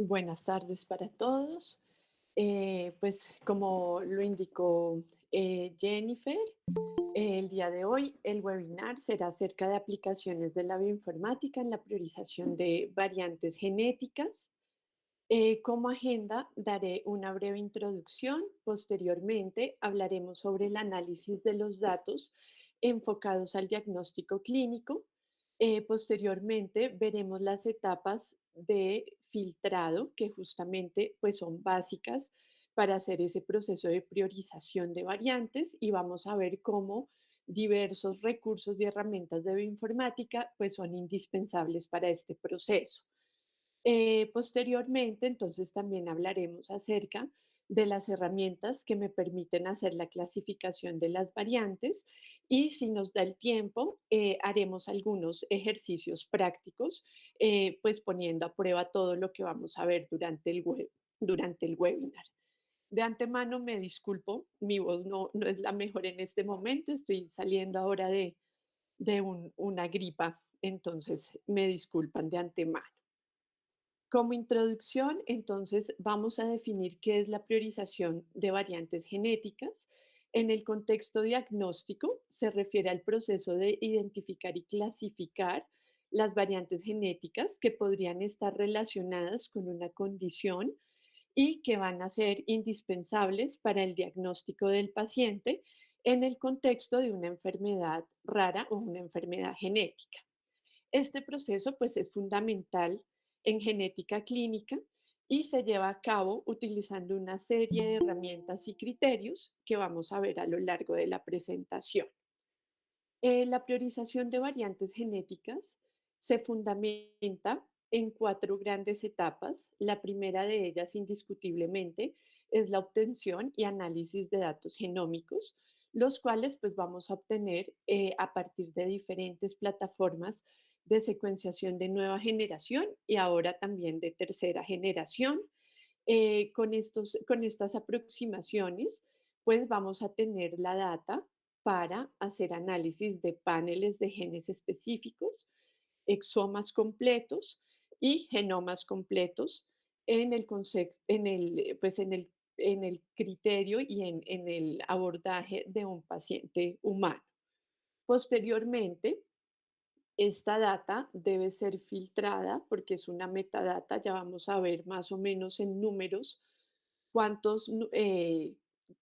Buenas tardes para todos. Pues como lo indicó Jennifer, el día de hoy el webinar será acerca de aplicaciones de la bioinformática en la priorización de variantes genéticas. Como agenda daré una breve introducción. Posteriormente hablaremos sobre el análisis de los datos enfocados al diagnóstico clínico. Posteriormente veremos las etapas de filtrado que justamente pues son básicas para hacer ese proceso de priorización de variantes y vamos a ver cómo diversos recursos y herramientas de bioinformática pues son indispensables para este proceso. Posteriormente, entonces, también hablaremos acerca de las herramientas que me permiten hacer la clasificación de las variantes y si nos da el tiempo, haremos algunos ejercicios prácticos, pues poniendo a prueba todo lo que vamos a ver durante el webinar. De antemano me disculpo, mi voz no es la mejor en este momento, estoy saliendo ahora de una gripa, entonces me disculpan de antemano. Como introducción, entonces, vamos a definir qué es la priorización de variantes genéticas. En el contexto diagnóstico, se refiere al proceso de identificar y clasificar las variantes genéticas que podrían estar relacionadas con una condición y que van a ser indispensables para el diagnóstico del paciente en el contexto de una enfermedad rara o una enfermedad genética. Este proceso pues es fundamental en genética clínica y se lleva a cabo utilizando una serie de herramientas y criterios que vamos a ver a lo largo de la presentación. La priorización de variantes genéticas se fundamenta en cuatro grandes etapas. La primera de ellas, indiscutiblemente, es la obtención y análisis de datos genómicos, los cuales pues vamos a obtener a partir de diferentes plataformas de secuenciación de nueva generación y ahora también de tercera generación. Con estas aproximaciones, pues vamos a tener la data para hacer análisis de paneles de genes específicos, exomas completos y genomas completos en el criterio y en el abordaje de un paciente humano. Posteriormente, esta data debe ser filtrada porque es una metadata, ya vamos a ver más o menos en números cuántos,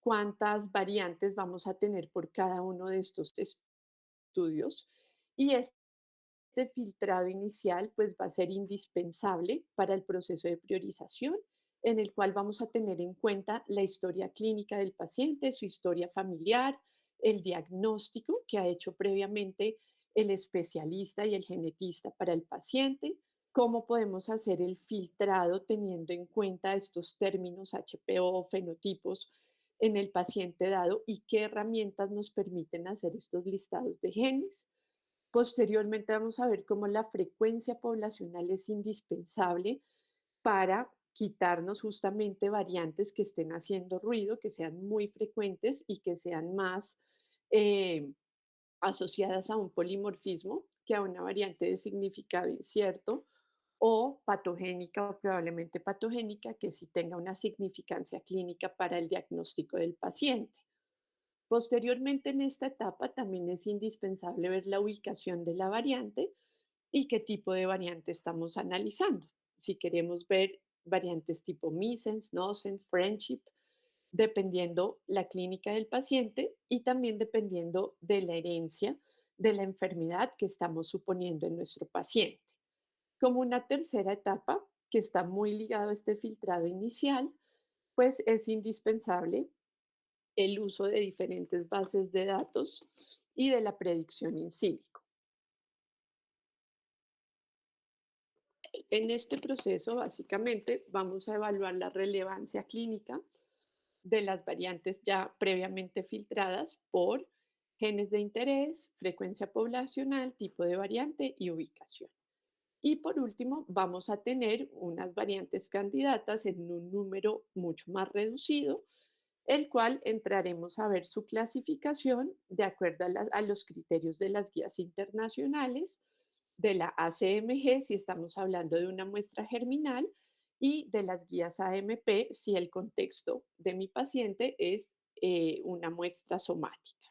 cuántas variantes vamos a tener por cada uno de estos estudios. Y este filtrado inicial pues va a ser indispensable para el proceso de priorización en el cual vamos a tener en cuenta la historia clínica del paciente, su historia familiar, el diagnóstico que ha hecho previamente el especialista y el genetista para el paciente, cómo podemos hacer el filtrado teniendo en cuenta estos términos HPO, fenotipos en el paciente dado y qué herramientas nos permiten hacer estos listados de genes. Posteriormente vamos a ver cómo la frecuencia poblacional es indispensable para quitarnos justamente variantes que estén haciendo ruido, que sean muy frecuentes y que sean más eh, asociadas a un polimorfismo que a una variante de significado incierto o patogénica o probablemente patogénica que sí tenga una significancia clínica para el diagnóstico del paciente. Posteriormente, en esta etapa también es indispensable ver la ubicación de la variante y qué tipo de variante estamos analizando. Si queremos ver variantes tipo missense, nonsense, friendship, dependiendo la clínica del paciente y también dependiendo de la herencia de la enfermedad que estamos suponiendo en nuestro paciente. Como una tercera etapa que está muy ligado a este filtrado inicial, pues es indispensable el uso de diferentes bases de datos y de la predicción in silico. En este proceso, básicamente, vamos a evaluar la relevancia clínica de las variantes ya previamente filtradas por genes de interés, frecuencia poblacional, tipo de variante y ubicación. Y por último, vamos a tener unas variantes candidatas en un número mucho más reducido, el cual entraremos a ver su clasificación de acuerdo a los criterios de las guías internacionales, de la ACMG, si estamos hablando de una muestra germinal, y de las guías AMP si el contexto de mi paciente es una muestra somática.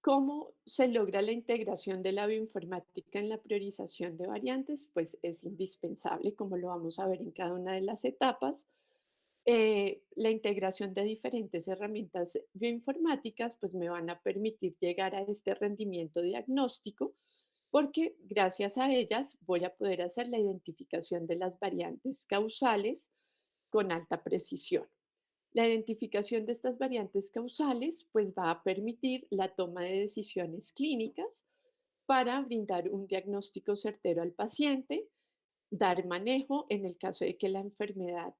¿Cómo se logra la integración de la bioinformática en la priorización de variantes? Pues es indispensable, como lo vamos a ver en cada una de las etapas. La integración de diferentes herramientas bioinformáticas pues me van a permitir llegar a este rendimiento diagnóstico porque gracias a ellas voy a poder hacer la identificación de las variantes causales con alta precisión. La identificación de estas variantes causales pues va a permitir la toma de decisiones clínicas para brindar un diagnóstico certero al paciente, dar manejo en el caso de que la enfermedad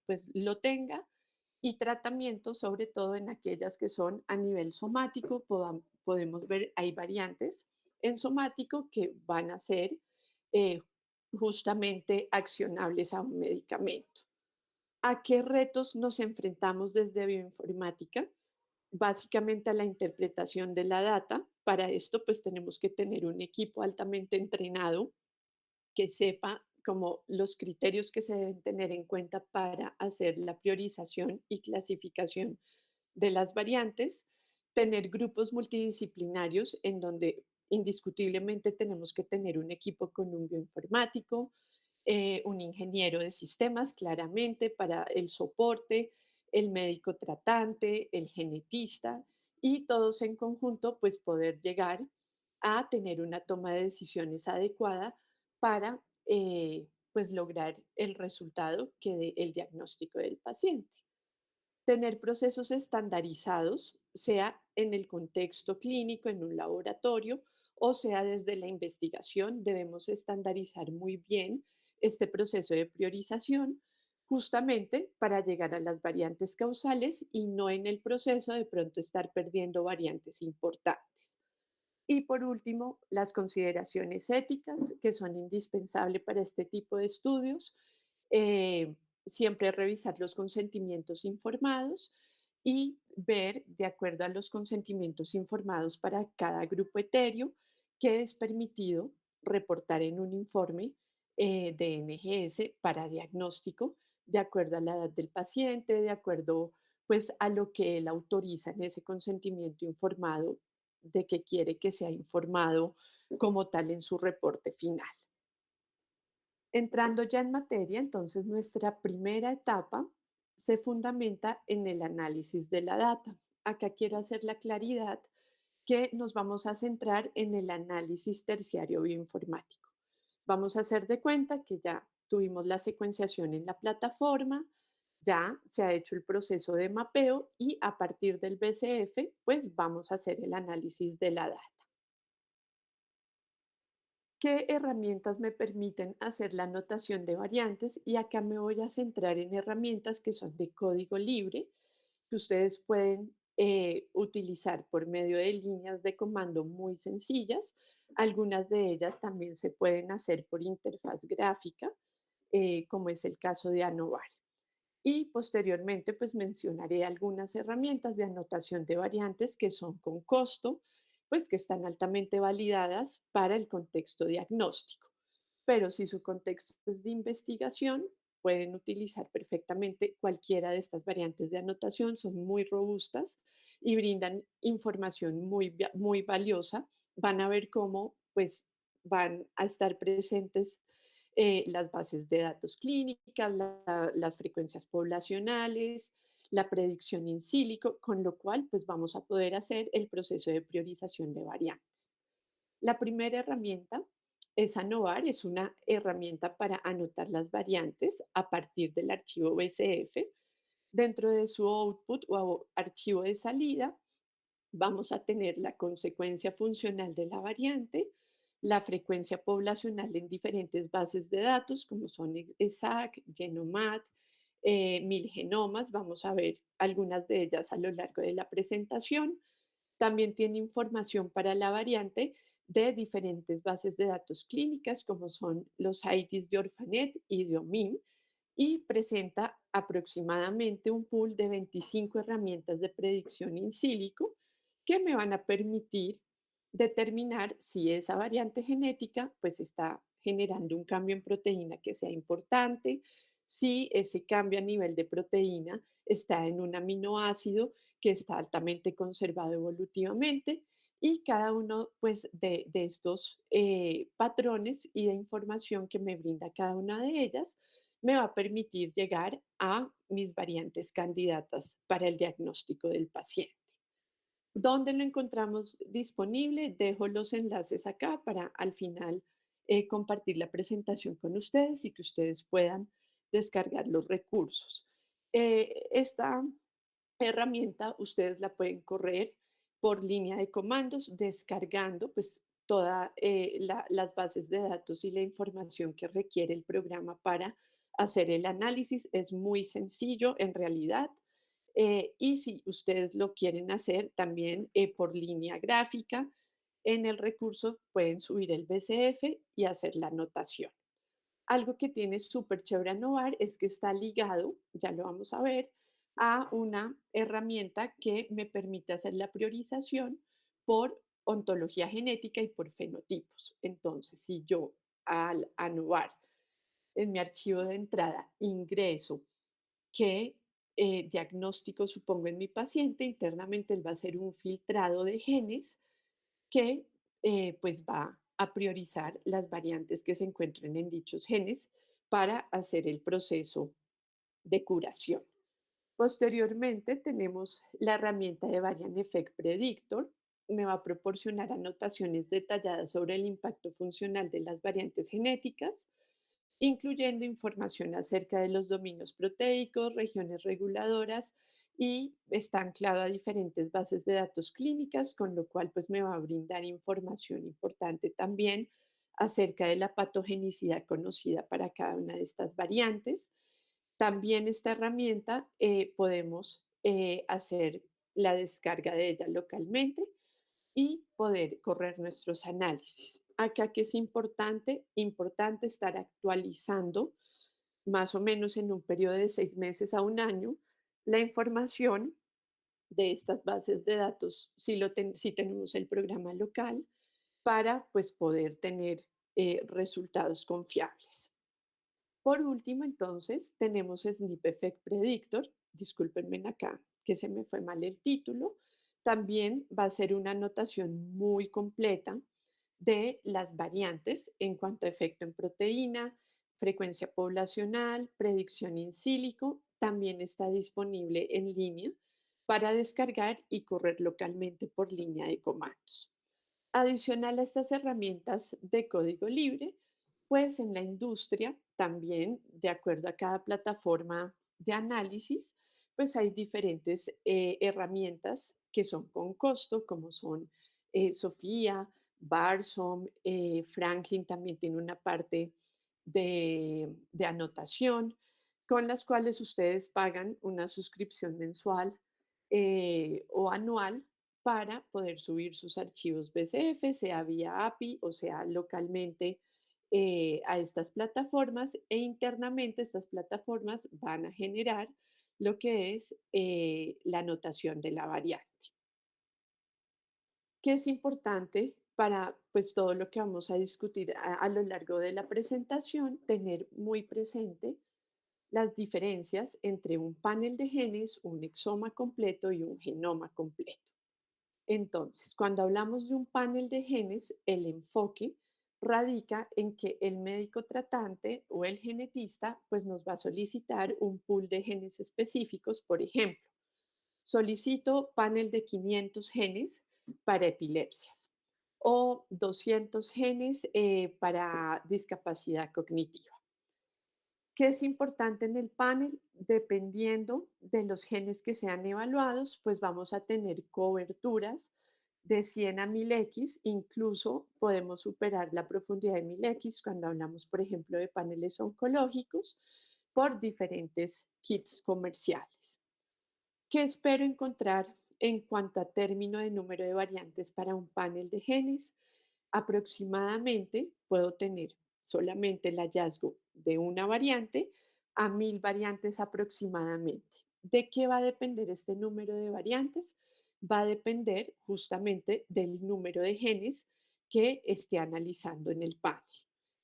pues lo tenga y tratamiento sobre todo en aquellas que son a nivel somático. Podemos ver, hay variantes en somático que van a ser eh, justamente accionables a un medicamento. ¿A qué retos nos enfrentamos desde bioinformática? Básicamente a la interpretación de la data. Para esto, pues tenemos que tener un equipo altamente entrenado que sepa como los criterios que se deben tener en cuenta para hacer la priorización y clasificación de las variantes, tener grupos multidisciplinarios en donde indiscutiblemente tenemos que tener un equipo con un bioinformático, un ingeniero de sistemas, claramente, para el soporte, el médico tratante, el genetista, y todos en conjunto, pues poder llegar a tener una toma de decisiones adecuada para pues lograr el resultado que dé el diagnóstico del paciente. Tener procesos estandarizados, sea en el contexto clínico, en un laboratorio, o sea desde la investigación, debemos estandarizar muy bien este proceso de priorización justamente para llegar a las variantes causales y no en el proceso de pronto estar perdiendo variantes importantes. Y por último, las consideraciones éticas que son indispensables para este tipo de estudios. Siempre revisar los consentimientos informados y ver, de acuerdo a los consentimientos informados para cada grupo etéreo, qué es permitido reportar en un informe de NGS para diagnóstico, de acuerdo a la edad del paciente, de acuerdo pues a lo que él autoriza en ese consentimiento informado de que quiere que sea informado como tal en su reporte final. Entrando ya en materia, entonces nuestra primera etapa se fundamenta en el análisis de la data. Acá quiero hacer la claridad que nos vamos a centrar en el análisis terciario bioinformático. Vamos a hacer de cuenta que ya tuvimos la secuenciación en la plataforma, ya se ha hecho el proceso de mapeo y a partir del BCF, pues vamos a hacer el análisis de la data. ¿Qué herramientas me permiten hacer la anotación de variantes? Y acá me voy a centrar en herramientas que son de código libre, que ustedes pueden utilizar por medio de líneas de comando muy sencillas. Algunas de ellas también se pueden hacer por interfaz gráfica, como es el caso de Anovar. Y posteriormente, pues mencionaré algunas herramientas de anotación de variantes que son con costo, pues que están altamente validadas para el contexto diagnóstico. Pero si su contexto es de investigación, pueden utilizar perfectamente cualquiera de estas variantes de anotación, son muy robustas y brindan información muy valiosa. Van a ver cómo pues van a estar presentes las bases de datos clínicas, las frecuencias poblacionales, la predicción in sílico, con lo cual pues vamos a poder hacer el proceso de priorización de variantes. La primera herramienta es ANOVAR, es una herramienta para anotar las variantes a partir del archivo BCF. Dentro de su output o archivo de salida, vamos a tener la consecuencia funcional de la variante, la frecuencia poblacional en diferentes bases de datos, como son ESAC, Genomat, 1000 genomas. Vamos a ver algunas de ellas a lo largo de la presentación. También tiene información para la variante de diferentes bases de datos clínicas, como son los IDs de Orphanet y de OMIM, y presenta aproximadamente un pool de 25 herramientas de predicción in sílico que me van a permitir determinar si esa variante genética pues está generando un cambio en proteína que sea importante, si ese cambio a nivel de proteína está en un aminoácido que está altamente conservado evolutivamente y cada uno pues de estos patrones y de información que me brinda cada una de ellas me va a permitir llegar a mis variantes candidatas para el diagnóstico del paciente. ¿Dónde lo encontramos disponible? Dejo los enlaces acá para al final compartir la presentación con ustedes y que ustedes puedan descargar los recursos. Esta herramienta ustedes la pueden correr por línea de comandos, descargando pues todas las bases de datos y la información que requiere el programa para hacer el análisis. Es muy sencillo en realidad. Y si ustedes lo quieren hacer también por línea gráfica, en el recurso pueden subir el BCF y hacer la anotación. Algo que tiene súper chévere Novar es que está ligado, ya lo vamos a ver, a una herramienta que me permite hacer la priorización por ontología genética y por fenotipos. Entonces, si yo al Novar en mi archivo de entrada ingreso qué diagnóstico supongo en mi paciente, internamente él va a hacer un filtrado de genes que pues va a priorizar las variantes que se encuentren en dichos genes para hacer el proceso de curación. Posteriormente tenemos la herramienta de Variant Effect Predictor. Me va a proporcionar anotaciones detalladas sobre el impacto funcional de las variantes genéticas, incluyendo información acerca de los dominios proteicos, regiones reguladoras y está anclado a diferentes bases de datos clínicas, con lo cual pues me va a brindar información importante también acerca de la patogenicidad conocida para cada una de estas variantes. También esta herramienta podemos hacer la descarga de ella localmente y poder correr nuestros análisis. Acá que es importante, importante estar actualizando más o menos en un periodo de 6 meses a un año la información de estas bases de datos si tenemos el programa local para pues poder tener resultados confiables. Por último, entonces, tenemos Snip Effect Predictor. Discúlpenme acá que se me fue mal el título. También va a ser una anotación muy completa de las variantes en cuanto a efecto en proteína, frecuencia poblacional, predicción in sílico. También está disponible en línea para descargar y correr localmente por línea de comandos. Adicional a estas herramientas de código libre, pues en la industria también, de acuerdo a cada plataforma de análisis, pues hay diferentes herramientas que son con costo, como son Sofía, Barsom, Franklin también tiene una parte de anotación, con las cuales ustedes pagan una suscripción mensual o anual para poder subir sus archivos BCF, sea vía API o sea localmente a estas plataformas e internamente estas plataformas van a generar lo que es la anotación de la variante, que es importante para pues todo lo que vamos a discutir a lo largo de la presentación, tener muy presente las diferencias entre un panel de genes, un exoma completo y un genoma completo. Entonces, cuando hablamos de un panel de genes, el enfoque radica en que el médico tratante o el genetista pues nos va a solicitar un pool de genes específicos. Por ejemplo, solicito panel de 500 genes para epilepsias o 200 genes para discapacidad cognitiva. ¿Qué es importante en el panel? Dependiendo de los genes que sean evaluados, pues vamos a tener coberturas de 100 a 1000X, incluso podemos superar la profundidad de 1000X cuando hablamos, por ejemplo, de paneles oncológicos por diferentes kits comerciales. ¿Qué espero encontrar en cuanto a término de número de variantes para un panel de genes? Aproximadamente puedo tener solamente el hallazgo de una variante a 1000 variantes aproximadamente. ¿De qué va a depender este número de variantes? Va a depender justamente del número de genes que esté analizando en el panel.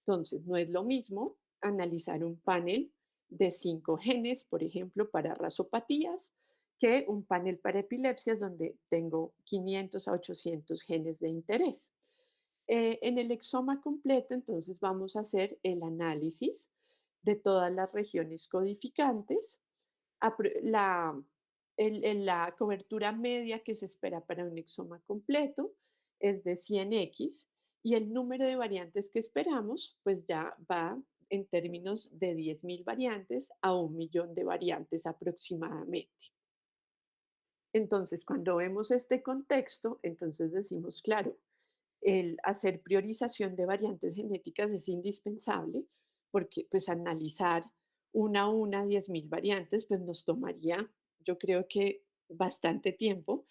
Entonces, no es lo mismo analizar un panel de 5 genes, por ejemplo, para rasopatías, que un panel para epilepsias donde tengo 500 a 800 genes de interés. En el exoma completo, entonces vamos a hacer el análisis de todas las regiones codificantes, la cobertura media que se espera para un exoma completo es de 100x y el número de variantes que esperamos pues ya va en términos de 10.000 variantes a 1 millón de variantes aproximadamente. Entonces, cuando vemos este contexto, entonces decimos, claro, el hacer priorización de variantes genéticas es indispensable porque pues analizar una a una 10.000 variantes pues nos tomaría yo creo que bastante tiempo,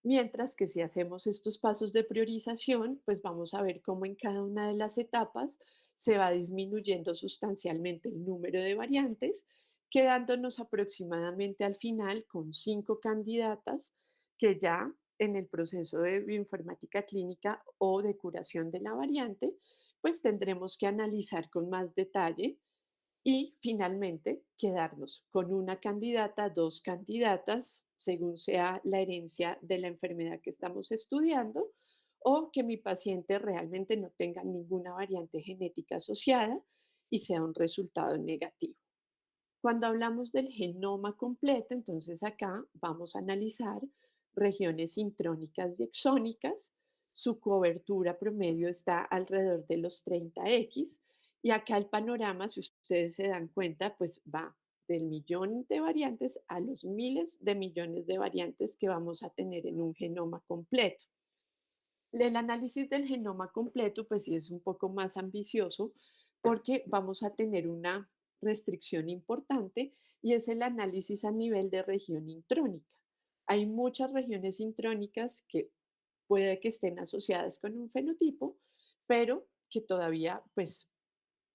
mientras que si hacemos estos pasos de priorización pues vamos a ver cómo en cada una de las etapas se va disminuyendo sustancialmente el número de variantes, quedándonos aproximadamente al final con 5 candidatas que ya en el proceso de bioinformática clínica o de curación de la variante, pues tendremos que analizar con más detalle y finalmente quedarnos con una candidata, 2 candidatas, según sea la herencia de la enfermedad que estamos estudiando, o que mi paciente realmente no tenga ninguna variante genética asociada y sea un resultado negativo. Cuando hablamos del genoma completo, entonces acá vamos a analizar regiones intrónicas y exónicas. Su cobertura promedio está alrededor de los 30x y acá el panorama, si ustedes se dan cuenta, pues va del millón de variantes a los miles de millones de variantes que vamos a tener en un genoma completo. El análisis del genoma completo, pues sí es un poco más ambicioso porque vamos a tener una restricción importante y es el análisis a nivel de región intrónica. Hay muchas regiones intrónicas que puede que estén asociadas con un fenotipo, pero que todavía pues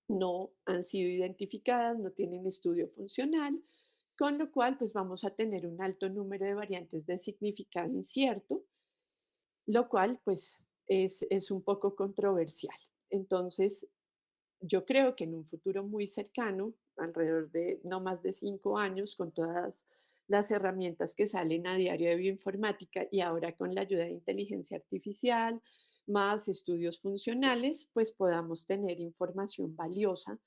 no han sido identificadas, no tienen estudio funcional, con lo cual pues vamos a tener un alto número de variantes de significado incierto, lo cual, pues, es un poco controversial. Entonces, yo creo que en un futuro muy cercano, alrededor de no más de 5 años, con todas las herramientas que salen a diario de bioinformática y ahora con la ayuda de inteligencia artificial, más estudios funcionales, pues podamos tener información valiosa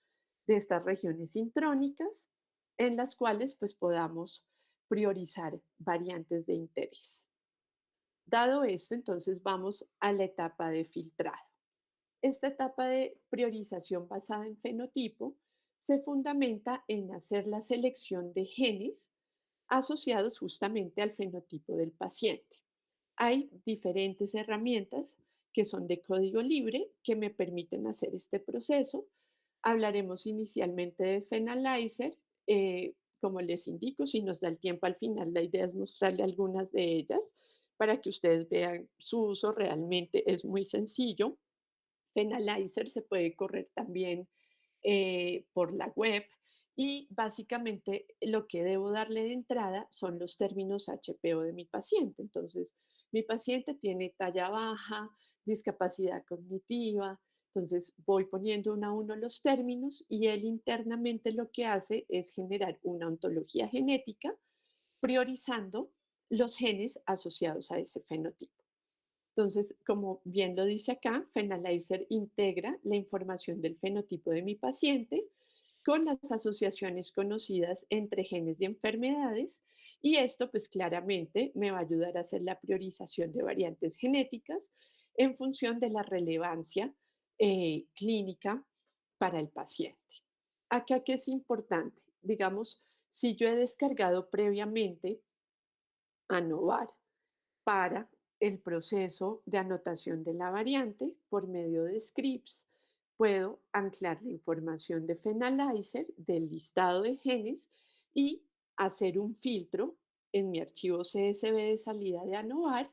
de estas regiones intrónicas en las cuales pues podamos priorizar variantes de interés. Dado esto, entonces vamos a la etapa de filtrado. Esta etapa de priorización basada en fenotipo se fundamenta en hacer la selección de genes asociados justamente al fenotipo del paciente. Hay diferentes herramientas que son de código libre que me permiten hacer este proceso. Hablaremos inicialmente de Fenalizer. Como les indico, si nos da el tiempo al final, la idea es mostrarle algunas de ellas para que ustedes vean su uso. Realmente es muy sencillo. Penalizer se puede correr también por la web y básicamente lo que debo darle de entrada son los términos HPO de mi paciente. Entonces, mi paciente tiene talla baja, discapacidad cognitiva, entonces voy poniendo uno a uno los términos y él internamente lo que hace es generar una ontología genética priorizando los genes asociados a ese fenotipo. Entonces, como bien lo dice acá, Fenalizer integra la información del fenotipo de mi paciente con las asociaciones conocidas entre genes y enfermedades y esto pues claramente me va a ayudar a hacer la priorización de variantes genéticas en función de la relevancia clínica para el paciente. Acá que es importante, digamos, si yo he descargado previamente a Novar para el proceso de anotación de la variante por medio de scripts. Puedo anclar la información de Fenalizer del listado de genes y hacer un filtro en mi archivo CSV de salida de ANOVAR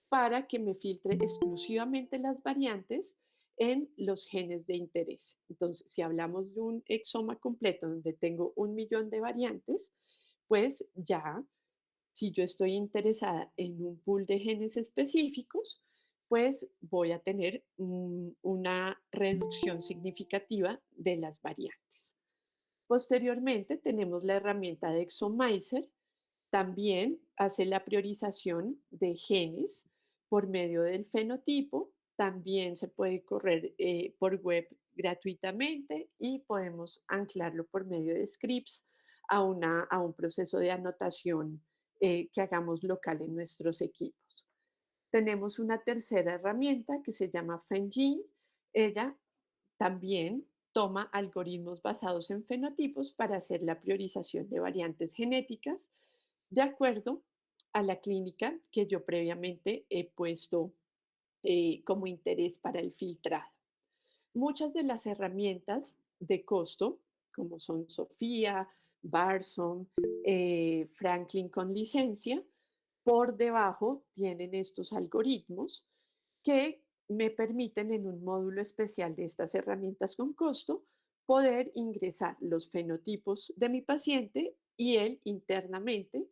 para que me filtre exclusivamente las variantes en los genes de interés. Entonces, si hablamos de un exoma completo donde tengo 1 millón de variantes, pues ya si yo estoy interesada en un pool de genes específicos, pues voy a tener una reducción significativa de las variantes. Posteriormente tenemos la herramienta de Exomizer. También hace la priorización de genes por medio del fenotipo. También se puede correr por web gratuitamente y podemos anclarlo por medio de scripts a un proceso de anotación que hagamos local en nuestros equipos. Tenemos una tercera herramienta que se llama FenGene. Ella también toma algoritmos basados en fenotipos para hacer la priorización de variantes genéticas de acuerdo a la clínica que yo previamente he puesto como interés para el filtrado. Muchas de las herramientas de costo, como son Sofía, Barson, Franklin con licencia, por debajo tienen estos algoritmos que me permiten en un módulo especial de estas herramientas con costo poder ingresar los fenotipos de mi paciente y él internamente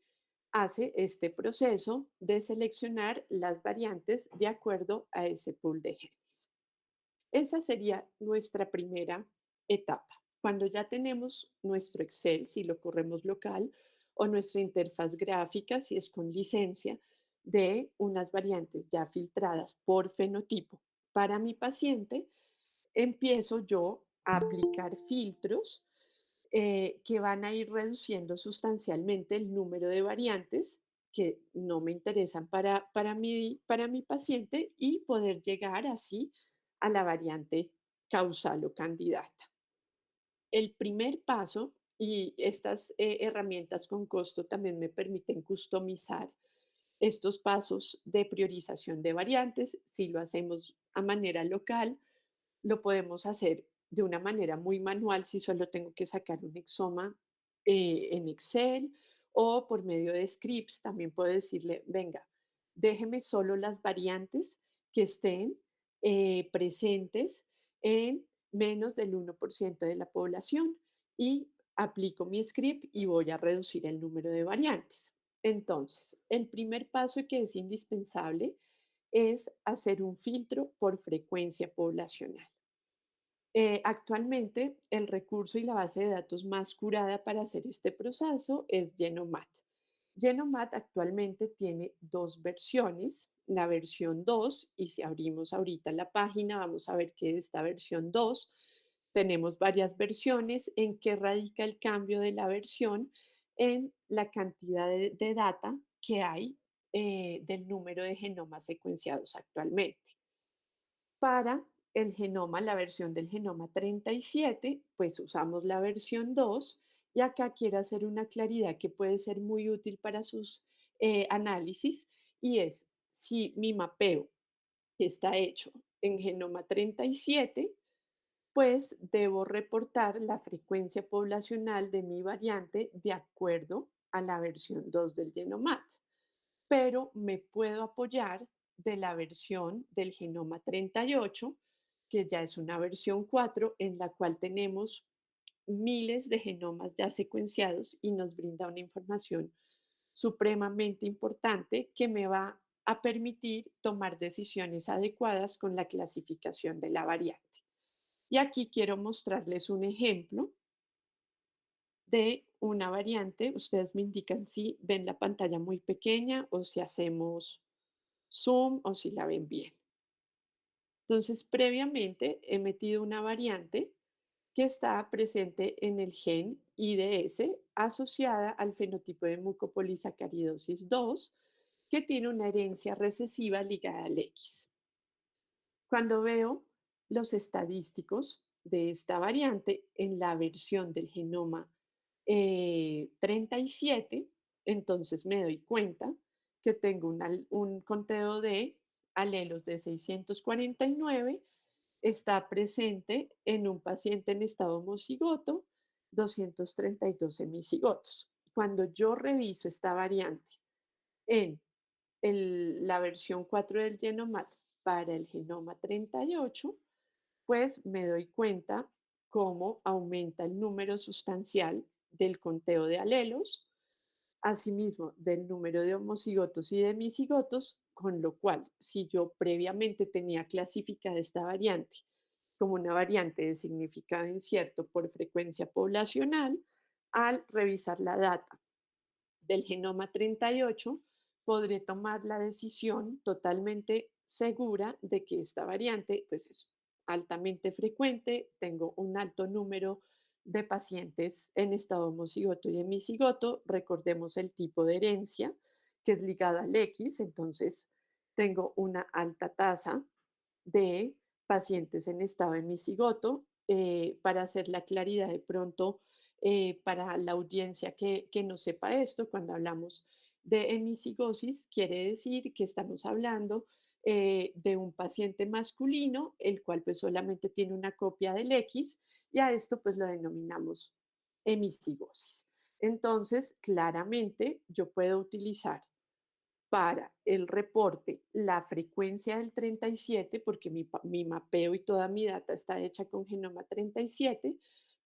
hace este proceso de seleccionar las variantes de acuerdo a ese pool de genes. Esa sería nuestra primera etapa. Cuando ya tenemos nuestro Excel, si lo corremos local, o nuestra interfaz gráfica, si es con licencia, de unas variantes ya filtradas por fenotipo para mi paciente, empiezo yo a aplicar filtros que van a ir reduciendo sustancialmente el número de variantes que no me interesan para mi paciente y poder llegar así a la variante causal o candidata. El primer paso, y estas herramientas con costo también me permiten customizar estos pasos de priorización de variantes. Si lo hacemos a manera local, lo podemos hacer de una manera muy manual si solo tengo que sacar un exoma en Excel o por medio de scripts. También puedo decirle, venga, déjeme solo las variantes que estén presentes en menos del 1% de la población y aplico mi script y voy a reducir el número de variantes. Entonces, el primer paso que es indispensable es hacer un filtro por frecuencia poblacional. Actualmente, el recurso y la base de datos más curada para hacer este proceso es Genomat. Genomat actualmente tiene dos versiones, la versión 2, y si abrimos ahorita la página, vamos a ver que de esta versión 2 tenemos varias versiones. ¿En qué radica el cambio de la versión? En la cantidad de data que hay del número de genomas secuenciados actualmente. Para el genoma, la versión del genoma 37, pues usamos la versión 2 y acá quiero hacer una claridad que puede ser muy útil para sus análisis y es si mi mapeo está hecho en genoma 37, pues debo reportar la frecuencia poblacional de mi variante de acuerdo a la versión 2 del Genomat, pero me puedo apoyar de la versión del genoma 38, que ya es una versión 4, en la cual tenemos miles de genomas ya secuenciados y nos brinda una información supremamente importante que me va a permitir tomar decisiones adecuadas con la clasificación de la variante. Y aquí quiero mostrarles un ejemplo de una variante. Ustedes me indican si ven la pantalla muy pequeña o si hacemos zoom o si la ven bien. Entonces, previamente he metido una variante que está presente en el gen IDS asociada al fenotipo de mucopolisacaridosis 2, que tiene una herencia recesiva ligada al X. Cuando veo los estadísticos de esta variante en la versión del genoma 37, entonces me doy cuenta que tengo un conteo de alelos de 649, está presente en un paciente en estado homocigoto, 232 semicigotos. Cuando yo reviso esta variante en la versión 4 del Genomat para el genoma 38, pues me doy cuenta cómo aumenta el número sustancial del conteo de alelos, Asimismo, del número de homocigotos y de micigotos, con lo cual, si yo previamente tenía clasificada esta variante como una variante de significado incierto por frecuencia poblacional, al revisar la data del genoma 38, podré tomar la decisión totalmente segura de que esta variante pues, es altamente frecuente, tengo un alto número de pacientes en estado homocigoto y hemicigoto, recordemos el tipo de herencia que es ligado al X, entonces tengo una alta tasa de pacientes en estado hemicigoto. Para hacer la claridad de pronto, para la audiencia que no sepa esto, cuando hablamos de hemicigosis, quiere decir que estamos hablando de un paciente masculino, el cual pues solamente tiene una copia del X y a esto pues lo denominamos hemicigosis. Entonces, claramente yo puedo utilizar para el reporte la frecuencia del 37, porque mi mapeo y toda mi data está hecha con genoma 37,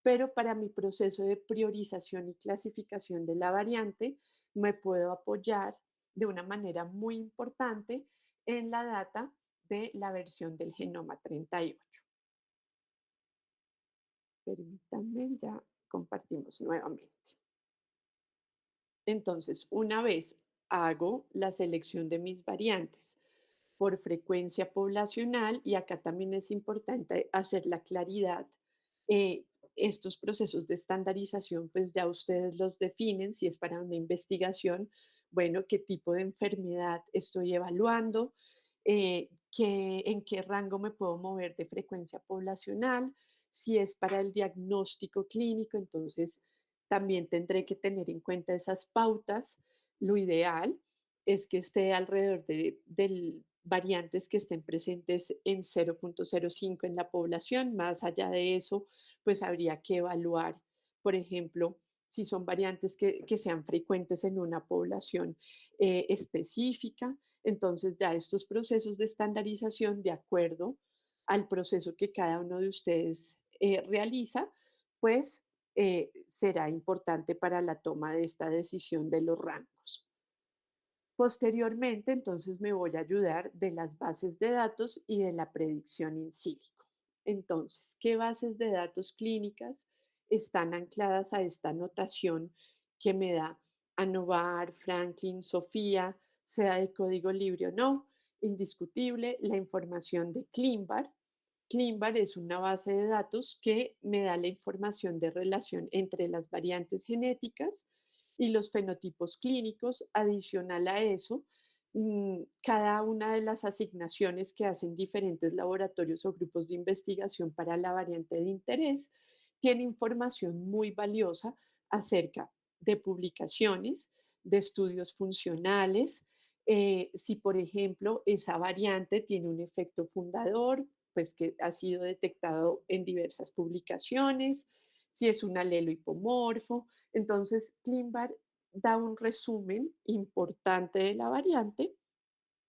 pero para mi proceso de priorización y clasificación de la variante me puedo apoyar de una manera muy importante en la data de la versión del genoma 38. Permítanme, ya compartimos nuevamente. Entonces, una vez hago la selección de mis variantes por frecuencia poblacional, y acá también es importante hacer la claridad, eh, estos procesos de estandarización, pues ya ustedes los definen, si es para una investigación, bueno, qué tipo de enfermedad estoy evaluando, en qué rango me puedo mover de frecuencia poblacional, si es para el diagnóstico clínico, entonces también tendré que tener en cuenta esas pautas. Lo ideal es que esté alrededor del variantes que estén presentes en 0,05 en la población. Más allá de eso, pues habría que evaluar, por ejemplo, si son variantes que sean frecuentes en una población específica. Entonces, ya estos procesos de estandarización, de acuerdo al proceso que cada uno de ustedes realiza, pues será importante para la toma de esta decisión de los rangos. Posteriormente, entonces me voy a ayudar de las bases de datos y de la predicción in silico. Entonces, ¿qué bases de datos clínicas están ancladas a esta notación que me da Anovar, Franklin, Sofía, sea de código libre o no? Indiscutible, la información de ClinVar. ClinVar es una base de datos que me da la información de relación entre las variantes genéticas y los fenotipos clínicos. Adicional a eso, cada una de las asignaciones que hacen diferentes laboratorios o grupos de investigación para la variante de interés tiene información muy valiosa acerca de publicaciones, de estudios funcionales, si por ejemplo esa variante tiene un efecto fundador, pues que ha sido detectado en diversas publicaciones, si es un alelo hipomorfo. Entonces, ClinVar da un resumen importante de la variante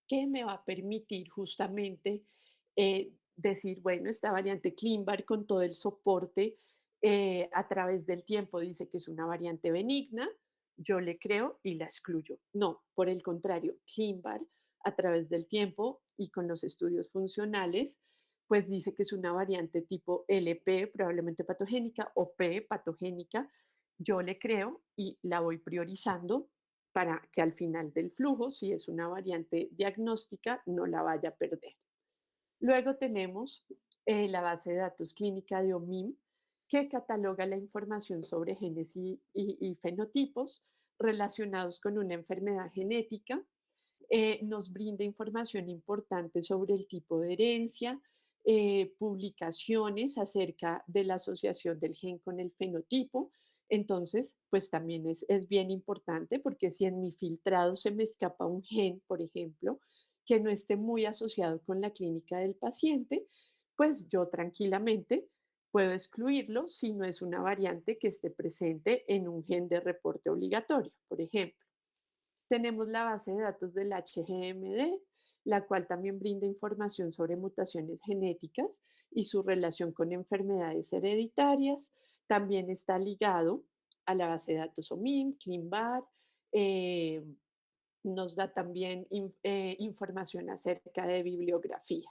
que me va a permitir justamente decir, bueno, esta variante ClinVar con todo el soporte a través del tiempo dice que es una variante benigna, yo le creo y la excluyo. No, por el contrario, ClinVar a través del tiempo y con los estudios funcionales, pues dice que es una variante tipo LP, probablemente patogénica, o P, patogénica. Yo le creo y la voy priorizando para que al final del flujo, si es una variante diagnóstica, no la vaya a perder. Luego tenemos la base de datos clínica de OMIM, que cataloga la información sobre genes y fenotipos relacionados con una enfermedad genética. Nos brinda información importante sobre el tipo de herencia, publicaciones acerca de la asociación del gen con el fenotipo. Entonces, pues también es bien importante porque si en mi filtrado se me escapa un gen, por ejemplo, que no esté muy asociado con la clínica del paciente, pues yo tranquilamente puedo excluirlo si no es una variante que esté presente en un gen de reporte obligatorio, por ejemplo. Tenemos la base de datos del HGMD, la cual también brinda información sobre mutaciones genéticas y su relación con enfermedades hereditarias. También está ligado a la base de datos OMIM, ClinVar, eh, nos da también información acerca de bibliografía.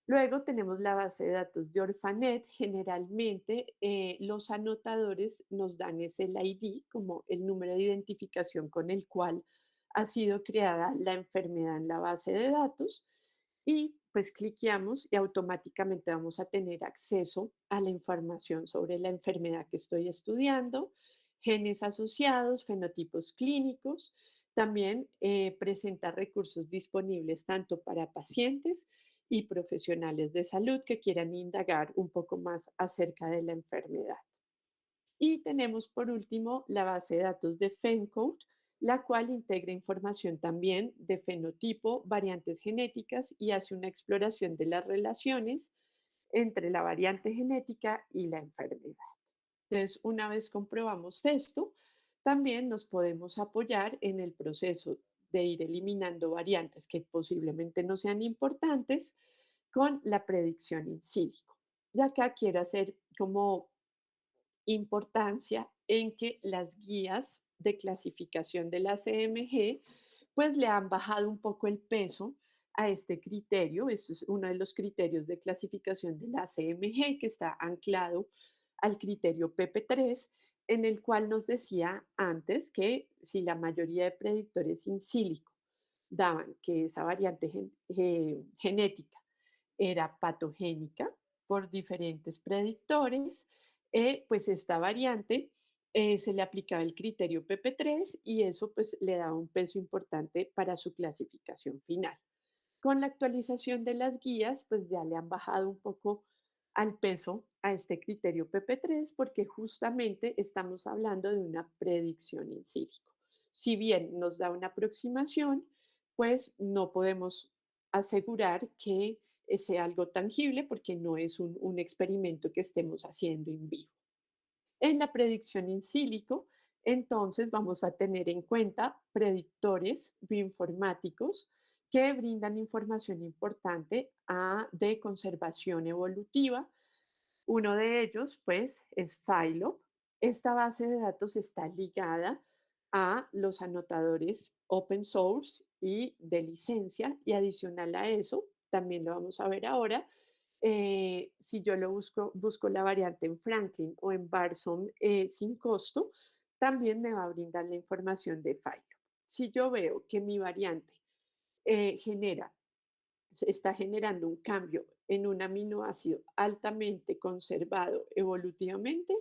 Luego tenemos la base de datos de Orphanet. Generalmente los anotadores nos dan ese ID como el número de identificación con el cual ha sido creada la enfermedad en la base de datos y pues cliqueamos y automáticamente vamos a tener acceso a la información sobre la enfermedad que estoy estudiando, genes asociados, fenotipos clínicos. También presenta recursos disponibles tanto para pacientes y profesionales de salud que quieran indagar un poco más acerca de la enfermedad. Y tenemos por último la base de datos de FENCODE, la cual integra información también de fenotipo, variantes genéticas y hace una exploración de las relaciones entre la variante genética y la enfermedad. Entonces, una vez comprobamos esto, también nos podemos apoyar en el proceso de ir eliminando variantes que posiblemente no sean importantes con la predicción in silico. Y acá quiero hacer como importancia en que las guías de clasificación de la CMG pues le han bajado un poco el peso a este criterio. Esto es uno de los criterios de clasificación de la CMG que está anclado al criterio PP3, en el cual nos decía antes que si la mayoría de predictores in silico daban que esa variante genética era patogénica por diferentes predictores, pues esta variante se le aplicaba el criterio PP3 y eso pues le daba un peso importante para su clasificación final. Con la actualización de las guías, pues ya le han bajado un poco al peso a este criterio PP3 porque justamente estamos hablando de una predicción in silico. Si bien nos da una aproximación, pues no podemos asegurar que sea algo tangible porque no es un experimento que estemos haciendo en vivo. En la predicción in silico, entonces vamos a tener en cuenta predictores bioinformáticos que brindan información importante de conservación evolutiva. Uno de ellos, pues, es Phylop. Esta base de datos está ligada a los anotadores open source y de licencia, y adicional a eso, también lo vamos a ver ahora, si yo busco la variante en Franklin o en Barson sin costo, también me va a brindar la información de Phylop. Si yo veo que mi variante genera se está generando un cambio en un aminoácido altamente conservado evolutivamente,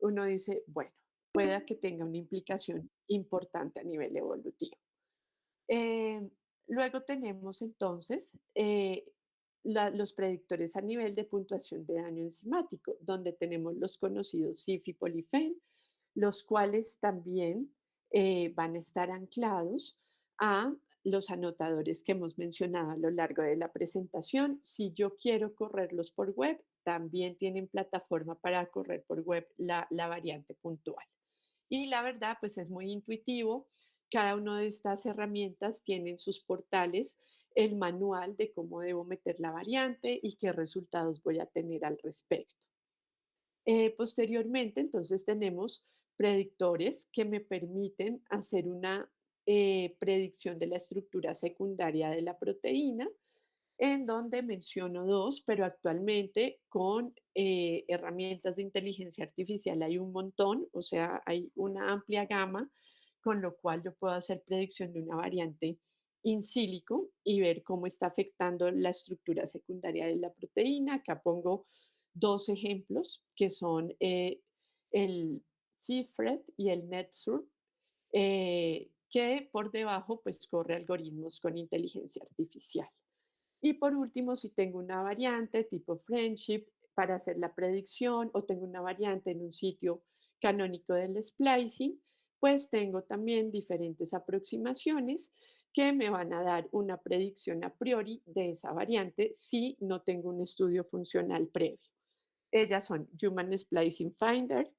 uno dice, bueno, pueda que tenga una implicación importante a nivel evolutivo. Eh, Luego tenemos entonces los predictores a nivel de puntuación de daño enzimático, donde tenemos los conocidos CIF y Polifen, los cuales también van a estar anclados a los anotadores que hemos mencionado a lo largo de la presentación. Si yo quiero correrlos por web, también tienen plataforma para correr por web la variante puntual. Y la verdad, pues es muy intuitivo. Cada una de estas herramientas tienen sus portales, el manual de cómo debo meter la variante y qué resultados voy a tener al respecto. Posteriormente, entonces tenemos predictores que me permiten hacer una predicción de la estructura secundaria de la proteína, en donde menciono dos, pero actualmente con herramientas de inteligencia artificial hay un montón, o sea, hay una amplia gama, con lo cual yo puedo hacer predicción de una variante in silico y ver cómo está afectando la estructura secundaria de la proteína. Acá pongo dos ejemplos que son el CIFRED y el NetSurf, que por debajo pues corre algoritmos con inteligencia artificial. Y por último, si tengo una variante tipo Friendship para hacer la predicción o tengo una variante en un sitio canónico del splicing, pues tengo también diferentes aproximaciones que me van a dar una predicción a priori de esa variante si no tengo un estudio funcional previo. Ellas son Human Splicing Finder,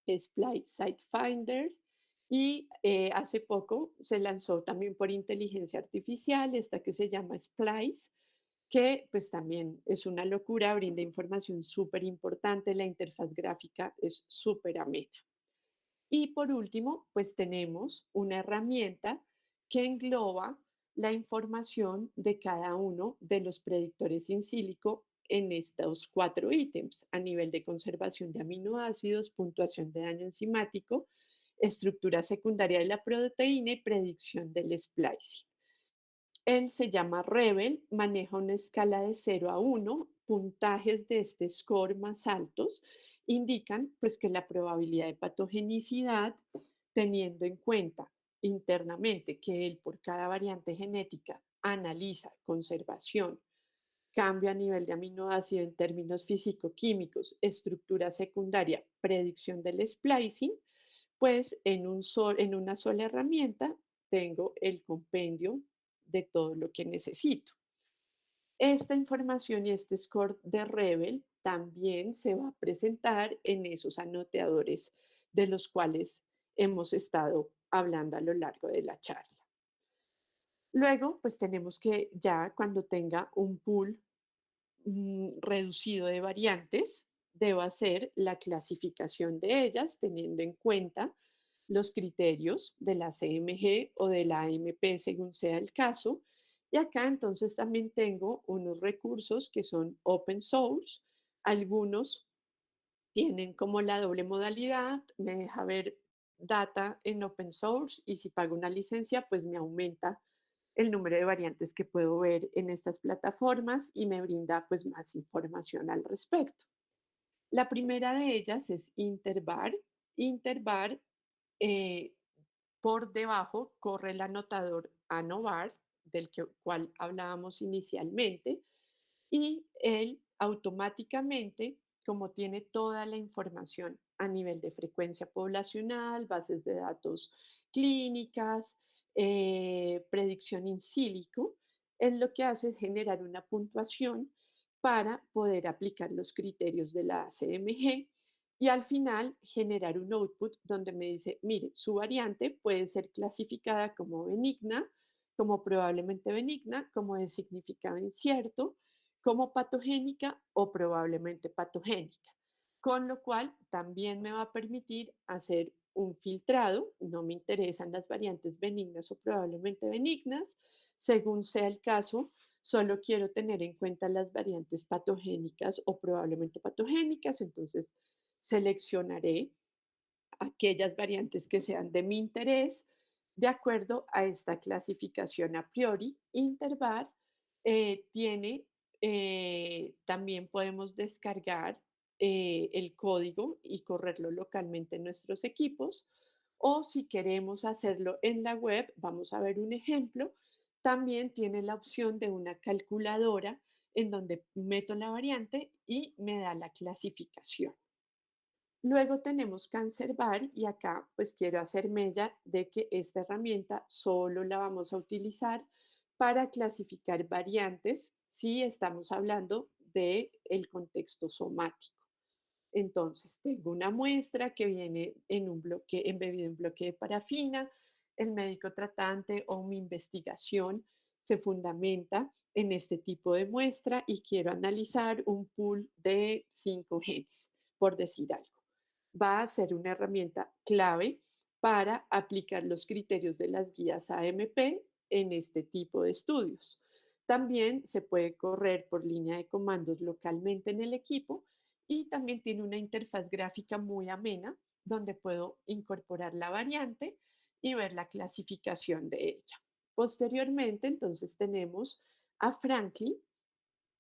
Splice Site Finder y hace poco se lanzó también por inteligencia artificial esta que se llama Splice, que pues también es una locura, brinda información súper importante, la interfaz gráfica es súper amena. Y por último, pues tenemos una herramienta que engloba la información de cada uno de los predictores in silico en estos 4 ítems a nivel de conservación de aminoácidos, puntuación de daño enzimático, estructura secundaria de la proteína y predicción del splicing. Él se llama Rebel, maneja una escala de 0 a 1. Puntajes de este score más altos indican pues que la probabilidad de patogenicidad, teniendo en cuenta internamente que él por cada variante genética analiza conservación, cambio a nivel de aminoácido en términos físico-químicos, estructura secundaria, predicción del splicing, pues en una sola herramienta tengo el compendio de todo lo que necesito. Esta información y este score de Rebel también se va a presentar en esos anotadores de los cuales hemos estado hablando a lo largo de la charla. Luego, pues tenemos que ya cuando tenga un pool reducido de variantes, debo hacer la clasificación de ellas teniendo en cuenta los criterios de la CMG o de la AMP según sea el caso. Y acá entonces también tengo unos recursos que son open source. Algunos tienen como la doble modalidad, me deja ver data en open source y si pago una licencia, pues me aumenta el número de variantes que puedo ver en estas plataformas y me brinda pues más información al respecto. La primera de ellas es Intervar. Intervar, eh, por debajo corre el anotador ANOVAR, cual hablábamos inicialmente, y él automáticamente, como tiene toda la información a nivel de frecuencia poblacional, bases de datos clínicas, predicción in silico, él lo que hace es generar una puntuación para poder aplicar los criterios de la CMG y al final generar un output donde me dice, mire, su variante puede ser clasificada como benigna, como probablemente benigna, como de significado incierto, como patogénica o probablemente patogénica, con lo cual también me va a permitir hacer un filtrado, no me interesan las variantes benignas o probablemente benignas, según sea el caso, solo quiero tener en cuenta las variantes patogénicas o probablemente patogénicas, entonces seleccionaré aquellas variantes que sean de mi interés de acuerdo a esta clasificación a priori. Intervar tiene, también podemos descargar el código y correrlo localmente en nuestros equipos, o si queremos hacerlo en la web, vamos a ver un ejemplo, también tiene la opción de una calculadora en donde meto la variante y me da la clasificación. Luego tenemos Cancerbar y acá pues quiero hacer mella de que esta herramienta solo la vamos a utilizar para clasificar variantes si estamos hablando del contexto somático. Entonces, tengo una muestra que viene en un bloque, embebido en bloque de parafina. El médico tratante o mi investigación se fundamenta en este tipo de muestra y quiero analizar un pool de 5 genes, por decir algo. Va a ser una herramienta clave para aplicar los criterios de las guías AMP en este tipo de estudios. También se puede correr por línea de comandos localmente en el equipo y también tiene una interfaz gráfica muy amena donde puedo incorporar la variante y ver la clasificación de ella. Posteriormente, entonces tenemos a Franklin.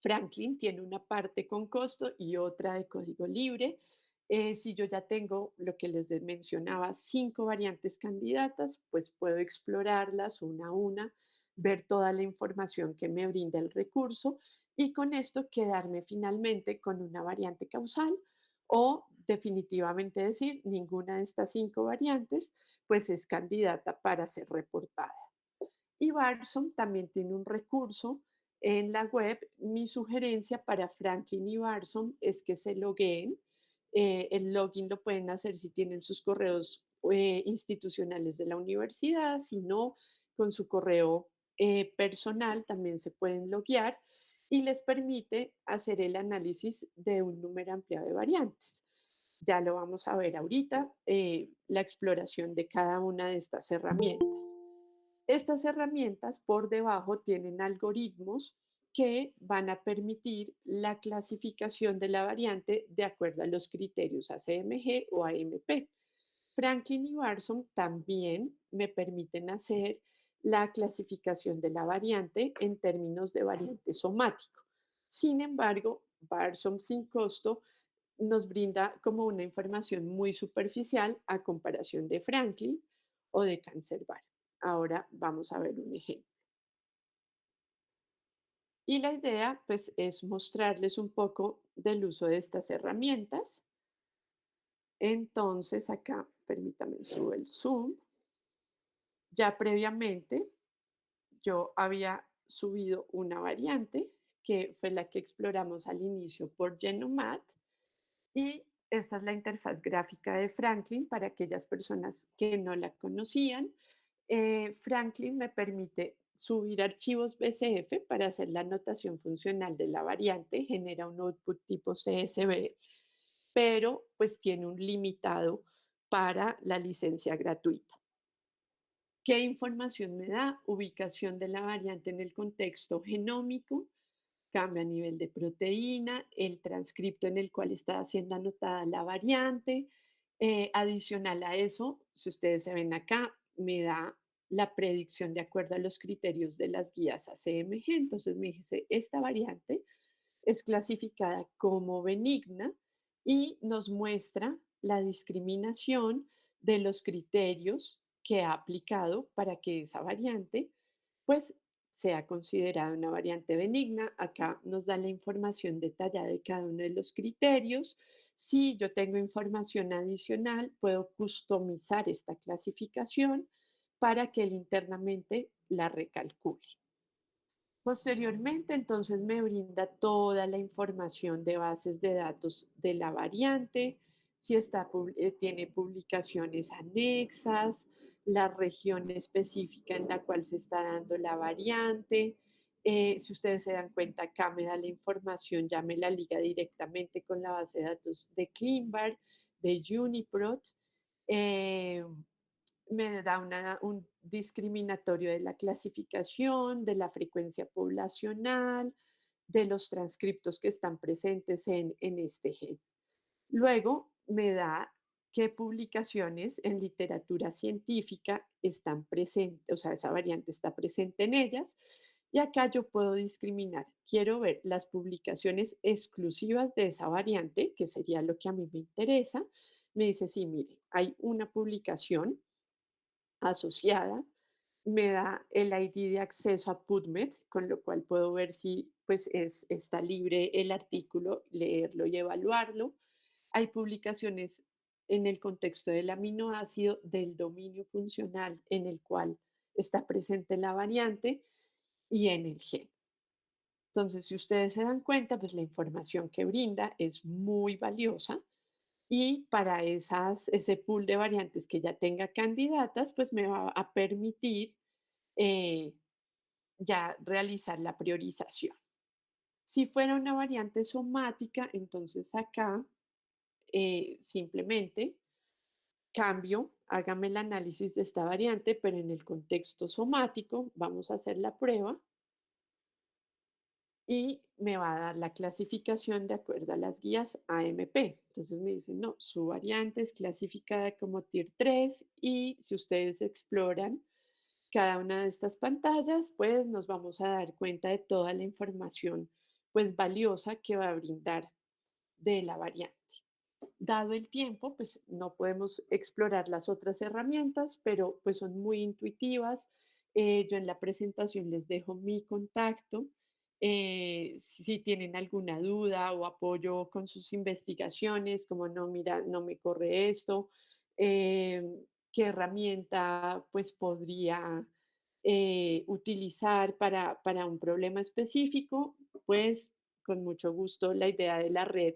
Franklin tiene una parte con costo y otra de código libre. Si yo ya tengo lo que les mencionaba, 5 variantes candidatas, pues puedo explorarlas una a una, ver toda la información que me brinda el recurso y con esto quedarme finalmente con una variante causal o definitivamente decir ninguna de estas 5 variantes pues es candidata para ser reportada. Y Barson también tiene un recurso en la web. Mi sugerencia para Franklin y Barson es que se logueen. El login lo pueden hacer si tienen sus correos institucionales de la universidad, si no, con su correo personal también se pueden loguear y les permite hacer el análisis de un número ampliado de variantes. Ya lo vamos a ver ahorita, la exploración de cada una de estas herramientas. Estas herramientas por debajo tienen algoritmos que van a permitir la clasificación de la variante de acuerdo a los criterios ACMG o AMP. Franklin y Barson también me permiten hacer la clasificación de la variante en términos de variante somático. Sin embargo, Barson sin costo nos brinda como una información muy superficial a comparación de Franklin o de Cancerbar. Ahora vamos a ver un ejemplo. Y la idea, pues, es mostrarles un poco del uso de estas herramientas. Entonces, acá, permítame, subo el zoom. Ya previamente yo había subido una variante que fue la que exploramos al inicio por Genomat y esta es la interfaz gráfica de Franklin para aquellas personas que no la conocían. Franklin me permite subir archivos BCF para hacer la anotación funcional de la variante, genera un output tipo CSV, pero pues tiene un limitado para la licencia gratuita. ¿Qué información me da? Ubicación de la variante en el contexto genómico, cambio a nivel de proteína, el transcripto en el cual está siendo anotada la variante. Adicional a eso, si ustedes se ven acá, me da la predicción de acuerdo a los criterios de las guías ACMG. Entonces me dice, esta variante es clasificada como benigna y nos muestra la discriminación de los criterios que ha aplicado para que esa variante pues sea considerada una variante benigna. Acá nos da la información detallada de cada uno de los criterios. Si yo tengo información adicional, puedo customizar esta clasificación para que él internamente la recalcule. Posteriormente, entonces me brinda toda la información de bases de datos de la variante, si está, tiene publicaciones anexas, la región específica en la cual se está dando la variante. Si ustedes se dan cuenta, acá me da la información, ya me la liga directamente con la base de datos de ClinVar, de Uniprot. Eh, Me da un discriminatorio de la clasificación, de la frecuencia poblacional, de los transcriptos que están presentes en este gen. Luego me da qué publicaciones en literatura científica están presentes, o sea, esa variante está presente en ellas. Y acá yo puedo discriminar, quiero ver las publicaciones exclusivas de esa variante, que sería lo que a mí me interesa. Me dice, sí, mire, hay una publicación asociada, me da el ID de acceso a PubMed, con lo cual puedo ver si pues está libre el artículo, leerlo y evaluarlo. Hay publicaciones en el contexto del aminoácido del dominio funcional en el cual está presente la variante y en el gen. Entonces, si ustedes se dan cuenta, pues la información que brinda es muy valiosa y para ese pool de variantes que ya tenga candidatas, pues me va a permitir eh, ya realizar la priorización. Si fuera una variante somática, entonces acá simplemente cambio, hágame el análisis de esta variante, pero en el contexto somático, vamos a hacer la prueba y me va a dar la clasificación de acuerdo a las guías AMP. Entonces me dice, no, su variante es clasificada como Tier 3 y si ustedes exploran cada una de estas pantallas, pues nos vamos a dar cuenta de toda la información pues valiosa que va a brindar de la variante. Dado el tiempo, pues no podemos explorar las otras herramientas, pero pues son muy intuitivas. Yo en la presentación les dejo mi contacto. Si tienen alguna duda o apoyo con sus investigaciones, como no, mira, no me corre esto, eh, qué herramienta pues podría utilizar para un problema específico, pues con mucho gusto la idea de la red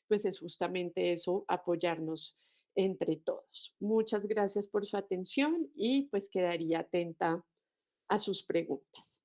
pues es justamente eso, apoyarnos entre todos. Muchas gracias por su atención y pues quedaría atenta a sus preguntas.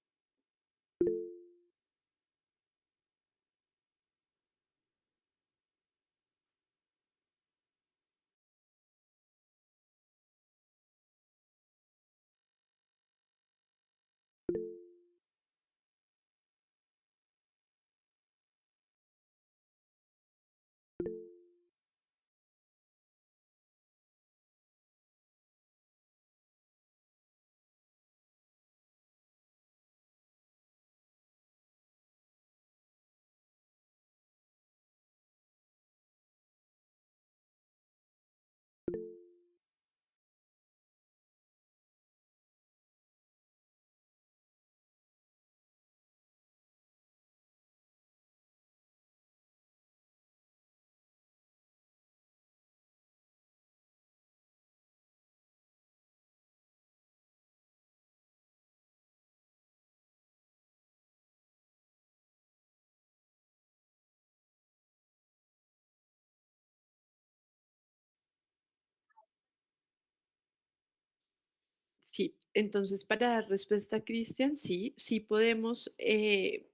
Sí, entonces para dar respuesta a Cristian, sí, sí podemos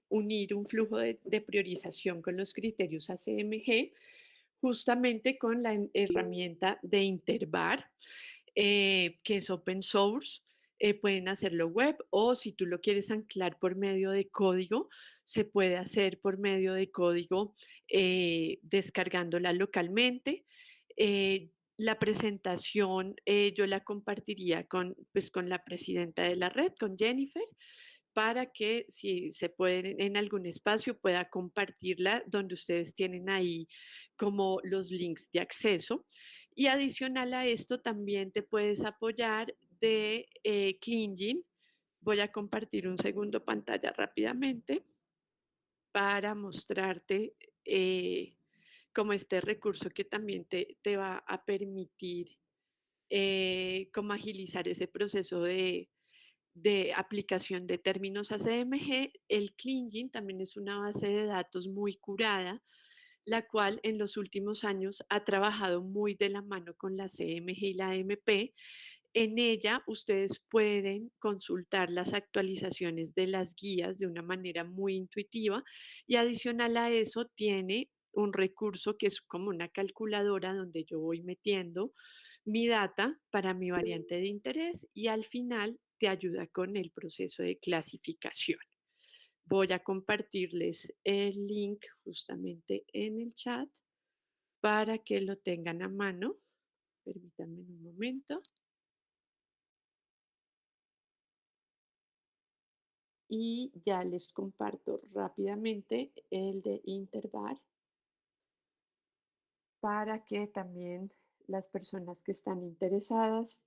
unir un flujo de priorización con los criterios ACMG, justamente con la herramienta de Intervar, que es open source. Pueden hacerlo web o si tú lo quieres anclar por medio de código, se puede hacer por medio de código descargándola localmente. La presentación yo la compartiría con, pues, con la presidenta de la red, con Jennifer, para que si se puede en algún espacio pueda compartirla donde ustedes tienen ahí como los links de acceso. Y adicional a esto también te puedes apoyar de Klingin. Voy a compartir un segundo pantalla rápidamente para mostrarte como este recurso que también te va a permitir como agilizar ese proceso de aplicación de términos ACMG. El Klingin también es una base de datos muy curada, la cual en los últimos años ha trabajado muy de la mano con la CMG y la MP. En ella ustedes pueden consultar las actualizaciones de las guías de una manera muy intuitiva y adicional a eso tiene un recurso que es como una calculadora donde yo voy metiendo mi data para mi variante de interés y al final te ayuda con el proceso de clasificación. Voy a compartirles el link justamente en el chat para que lo tengan a mano. Permítanme un momento. Y ya les comparto rápidamente el de Intervar para que también las personas que están interesadas